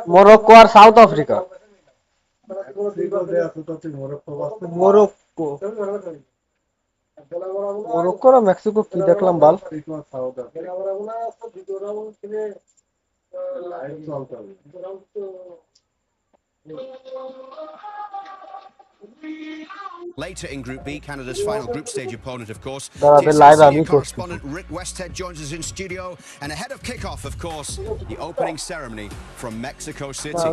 Morocco or South Africa? Morocco. Morocco or Mexico কি দেখলাম বাল? Later in Group B, Canada's final group stage opponent, of course. live TSN correspondent Rick Westhead joins us in studio. And ahead of kickoff, of course, the opening ceremony from Mexico City.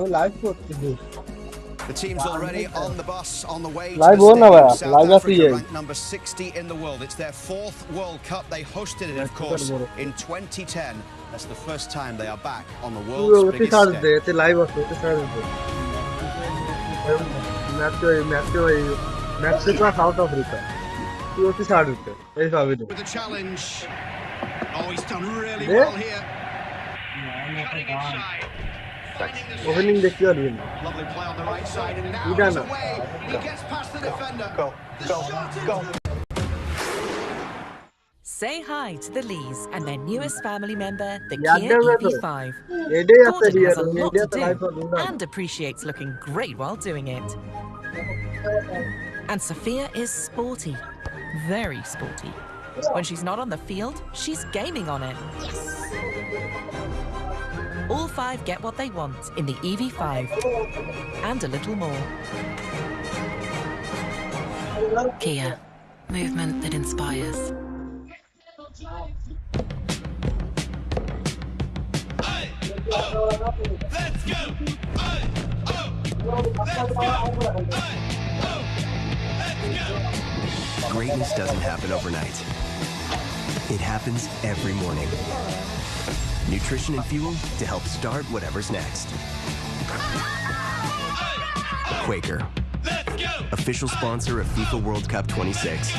The team's already on the bus, on the way to the stadium. South Africa ranked number 60 in the world. It's their 4th World Cup. They hosted it, of course, in 2010. That's the first time they are back on the world's biggest stage. Mexico, South Africa. With the challenge. Oh, he's done really well here. Cutting inside. Opening the cure. Lovely play on the right side, and now he's away. He gets past the defender. Go. Say hi to the Lees and their newest family member, the Kia EV5. Gordon has a lot to do and appreciates looking great while doing it. And Sophia is sporty, very sporty. When she's not on the field, she's gaming on it. All 5 get what they want in the EV5 and a little more. Kia, movement that inspires. Let's go! Greatness doesn't happen overnight. It happens every morning. Nutrition and fuel to help start whatever's next. Quaker, official sponsor of FIFA World Cup 26.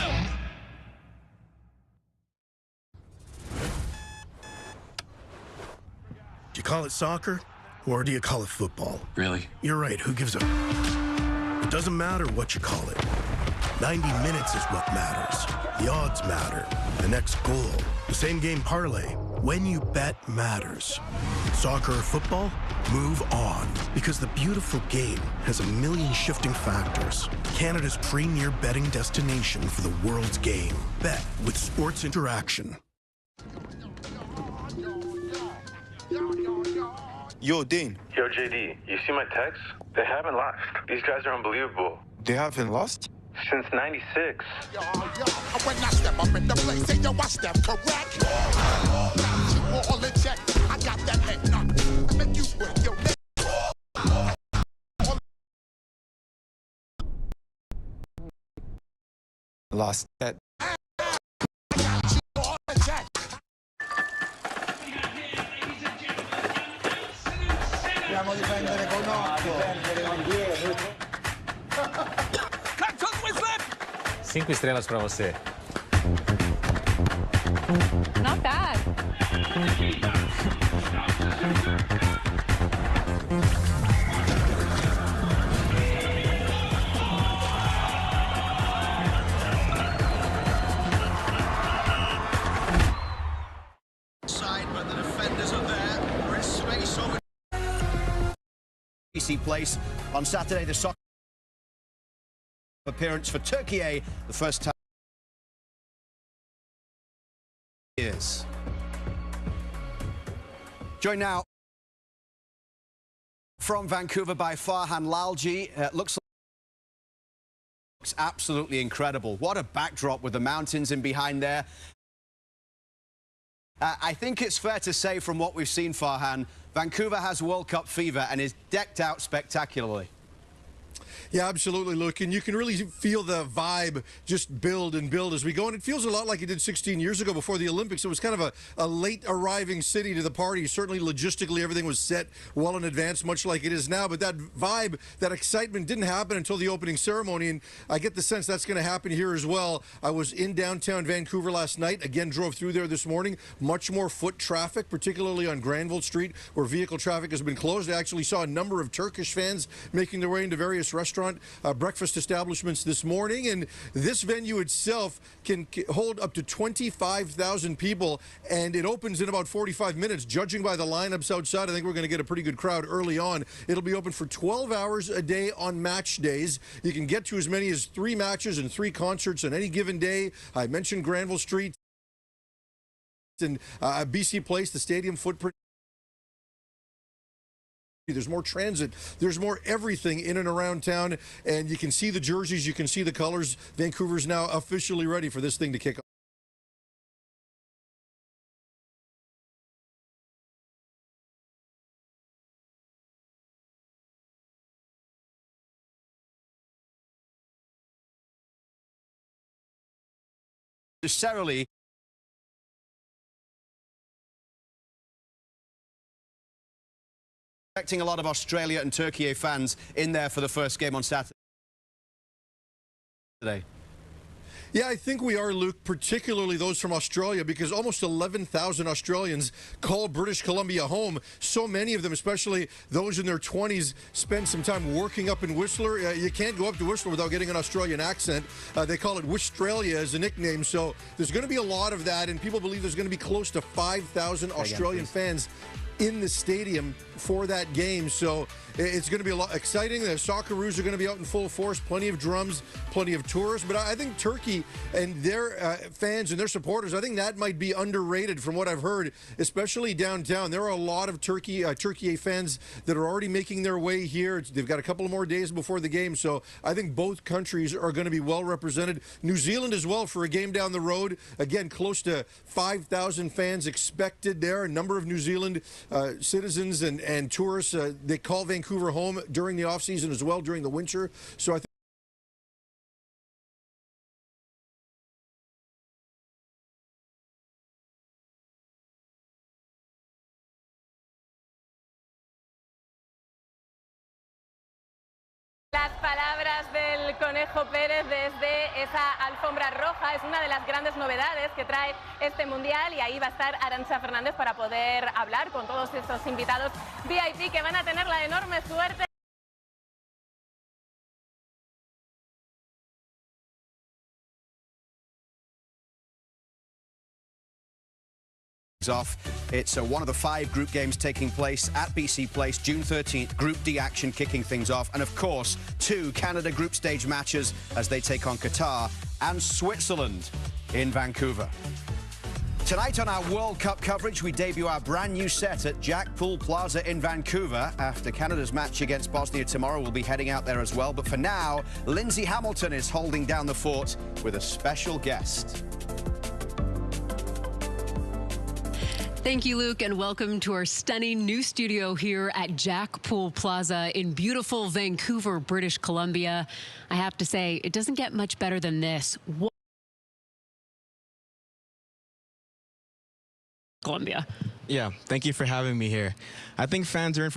Do you call it soccer, or do you call it football? Really? You're right, who gives a... It doesn't matter what you call it. 90 minutes is what matters. The odds matter. The next goal. The same game parlay. When you bet matters. Soccer or football? Move on. Because the beautiful game has a million shifting factors. Canada's premier betting destination for the world's game. Bet with Sports Interaction. Yo, Dane. Yo, JD, you see my text? They haven't lost. These guys are unbelievable. They haven't lost? Since 96. When I step up in the place, say yo, I step correct. You all in check. I got that head knock. Make you break your leg. Lost that. Dobbiamo difendere con occhio. Cinco estrelas pra você. Not bad. Side, but the defenders are there. There is space over. Place on Saturday, the soccer appearance for Turkey, the first time in years. Joined now from Vancouver by Farhan Lalji. Looks absolutely incredible. What a backdrop with the mountains in behind there. I think it's fair to say from what we've seen, Farhan, Vancouver has World Cup fever and is decked out spectacularly. Yeah, absolutely, Luke. And you can really feel the vibe just build and build as we go. And it feels a lot like it did 16 years ago before the Olympics. It was kind of a late arriving city to the party. Certainly logistically, everything was set well in advance, much like it is now. But that vibe, that excitement didn't happen until the opening ceremony. And I get the sense that's going to happen here as well. I was in downtown Vancouver last night. Again, drove through there this morning. Much more foot traffic, particularly on Granville Street, where vehicle traffic has been closed. I actually saw a number of Turkish fans making their way into various restaurants restaurant, breakfast establishments this morning. And this venue itself can hold up to 25,000 people, and it opens in about 45 minutes. Judging by the lineups outside, I think we're going to get a pretty good crowd early on. It'll be open for 12 hours a day on match days. You can get to as many as 3 matches and 3 concerts on any given day. I mentioned Granville Street and BC Place, the stadium footprint. There's more transit, there's more everything in and around town, and you can see the jerseys, you can see the colors. Vancouver's now officially ready for this thing to kick off. Necessarily expecting a lot of Australia and Turkey fans in there for the first game on Saturday. Yeah, I think we are, Luke, particularly those from Australia, because almost 11,000 Australians call British Columbia home. So many of them, especially those in their 20s, spend some time working up in Whistler. You can't go up to Whistler without getting an Australian accent. They call it Wistralia as a nickname. So there's going to be a lot of that, and people believe there's going to be close to 5,000 Australian fans in the stadium for that game. So it's going to be a lot exciting. The Socceroos are going to be out in full force. Plenty of drums, plenty of tourists. But I think Turkey and their fans and their supporters, I think that might be underrated from what I've heard, especially downtown. There are a lot of Turkey fans that are already making their way here. They've got a couple of more days before the game. So I think both countries are going to be well represented. New Zealand as well for a game down the road. Again, close to 5,000 fans expected there. A number of New Zealand citizens and tourists, they call Vancouver home during the off-season as well, during the winter. So I think Las palabras del Conejo Pérez desde esa alfombra roja es una de las grandes novedades que trae este Mundial, y ahí va a estar Arantxa Fernández para poder hablar con todos estos invitados VIP que van a tener la enorme suerte. Off. It's one of the 5 group games taking place at BC Place, June 13th. Group D action kicking things off. And of course, 2 Canada group stage matches as they take on Qatar and Switzerland in Vancouver. Tonight on our World Cup coverage, we debut our brand new set at Jack Pool Plaza in Vancouver. After Canada's match against Bosnia tomorrow, we'll be heading out there as well. But for now, Lindsay Hamilton is holding down the fort with a special guest. Thank you, Luke, and welcome to our stunning new studio here at Jack Pool Plaza in beautiful Vancouver, British Columbia. I have to say, it doesn't get much better than this. Columbia. Yeah, thank you for having me here. I think fans are in for